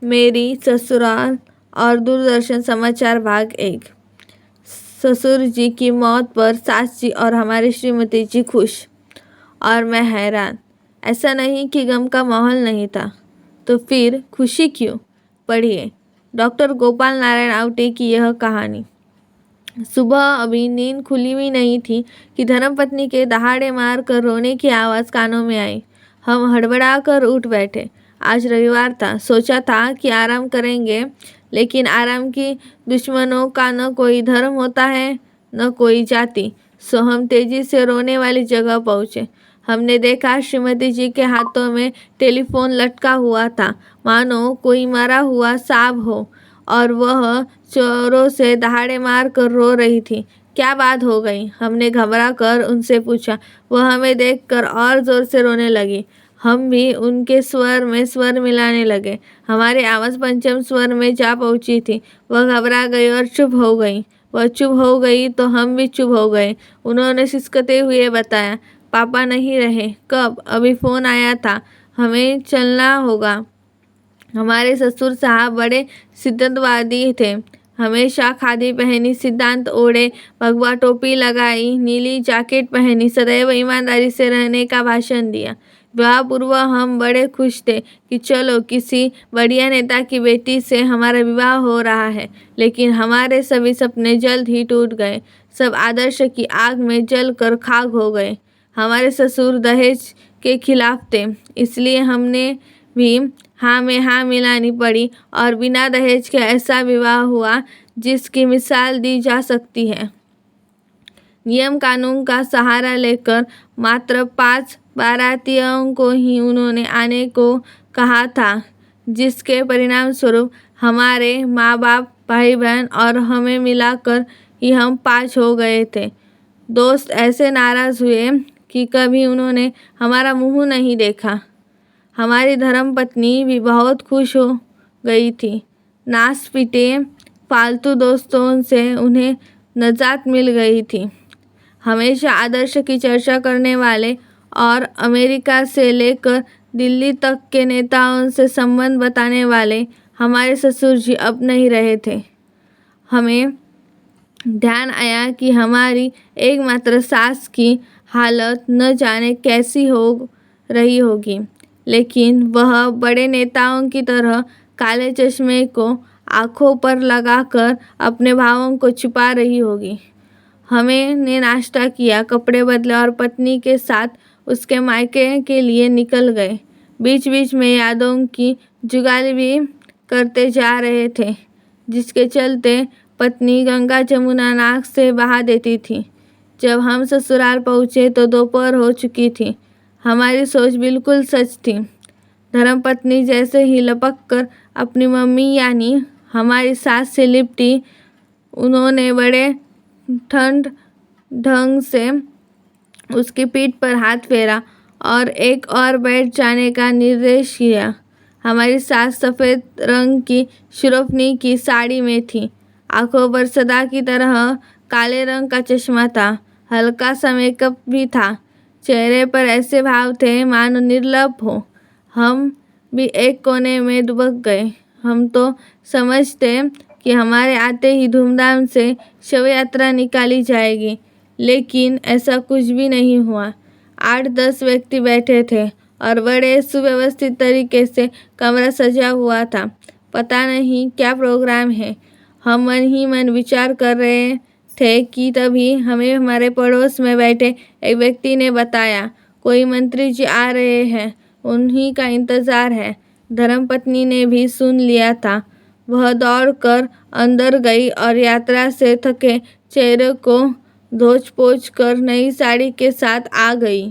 मेरी ससुराल और दूरदर्शन समाचार भाग 1। ससुर जी की मौत पर सास जी और हमारी श्रीमती जी खुश और मैं हैरान। ऐसा नहीं कि गम का माहौल नहीं था, तो फिर खुशी क्यों? पढ़िए डॉक्टर गोपाल नारायण आवटे की यह कहानी। सुबह अभी नींद खुली हुई नहीं थी कि धर्मपत्नी के दहाड़े मार कर रोने की आवाज़ कानों में आई। हम हड़बड़ा कर उठ बैठे। आज रविवार था, सोचा था कि आराम करेंगे, लेकिन आराम की दुश्मनों का न कोई धर्म होता है न कोई जाति। सो हम तेजी से रोने वाली जगह पहुँचे। हमने देखा श्रीमती जी के हाथों में टेलीफोन लटका हुआ था, मानो कोई मरा हुआ सांप हो, और वह जोरों से दहाड़े मार कर रो रही थी। क्या बात हो गई? हमने घबरा कर उनसे पूछा। वह हमें देखकर और जोर से रोने लगी। हम भी उनके स्वर में स्वर मिलाने लगे। हमारी आवाज़ पंचम स्वर में जा पहुंची थी। वह घबरा गई और चुप हो गई। वह चुप हो गई तो हम भी चुप हो गए। उन्होंने सिसकते हुए बताया, पापा नहीं रहे। कब? अभी फ़ोन आया था, हमें चलना होगा। हमारे ससुर साहब बड़े सिद्धांतवादी थे। हमेशा खादी पहनी, सिद्धांत ओढ़े, भगवा टोपी लगाई, नीली जैकेट पहनी, सदैव ईमानदारी से रहने का भाषण दिया। विवाह पूर्व हम बड़े खुश थे कि चलो किसी बढ़िया नेता की बेटी से हमारा विवाह हो रहा है, लेकिन हमारे सभी सपने जल्द ही टूट गए। सब आदर्श की आग में जल कर खाक हो गए। हमारे ससुर दहेज के खिलाफ थे, इसलिए हमने भी हाँ में हाँ मिलानी पड़ी और बिना दहेज के ऐसा विवाह हुआ जिसकी मिसाल दी जा सकती है। नियम कानून का सहारा लेकर मात्र 5 बारातियों को ही उन्होंने आने को कहा था, जिसके परिणाम स्वरूप हमारे माँ बाप, भाई बहन और हमें मिलाकर ही हम 5 हो गए थे। दोस्त ऐसे नाराज़ हुए कि कभी उन्होंने हमारा मुंह नहीं देखा। हमारी धर्मपत्नी भी बहुत खुश हो गई थी। नास पीटे फालतू दोस्तों से उन्हें नजात मिल गई थी। हमेशा आदर्श की चर्चा करने वाले और अमेरिका से लेकर दिल्ली तक के नेताओं से संबंध बताने वाले हमारे ससुर जी अब नहीं रहे थे। हमें ध्यान आया कि हमारी एकमात्र सास की हालत न जाने कैसी हो रही होगी, लेकिन वह बड़े नेताओं की तरह काले चश्मे को आंखों पर लगाकर अपने भावों को छुपा रही होगी। हमने नाश्ता किया, कपड़े बदले और पत्नी के साथ उसके मायके के लिए निकल गए। बीच बीच में यादों की जुगाली भी करते जा रहे थे, जिसके चलते पत्नी गंगा जमुना नाक से बहा देती थी। जब हम ससुराल पहुँचे तो दोपहर हो चुकी थी। हमारी सोच बिल्कुल सच थी। धर्मपत्नी जैसे ही लपक कर अपनी मम्मी यानी हमारी सास से लिपटी, उन्होंने बड़े ठंड ढंग से उसकी पीठ पर हाथ फेरा और एक और बैठ जाने का निर्देश किया। हमारी सास सफ़ेद रंग की शिरोफनी की साड़ी में थी। आंखों पर सदा की तरह काले रंग का चश्मा था। हल्का सा मेकअप भी था। चेहरे पर ऐसे भाव थे मानो निर्लिप्त हो। हम भी एक कोने में दुबक गए। हम तो समझते कि हमारे आते ही धूमधाम से शव यात्रा निकाली जाएगी, लेकिन ऐसा कुछ भी नहीं हुआ। 8-10 व्यक्ति बैठे थे और बड़े सुव्यवस्थित तरीके से कमरा सजा हुआ था। पता नहीं क्या प्रोग्राम है, हम मन ही मन विचार कर रहे थे कि तभी हमें हमारे पड़ोस में बैठे एक व्यक्ति ने बताया, कोई मंत्री जी आ रहे हैं, उन्हीं का इंतज़ार है। धर्मपत्नी ने भी सुन लिया था। वह दौड़कर अंदर गई और यात्रा से थके चेहरे को धोच पोंछ कर नई साड़ी के साथ आ गई।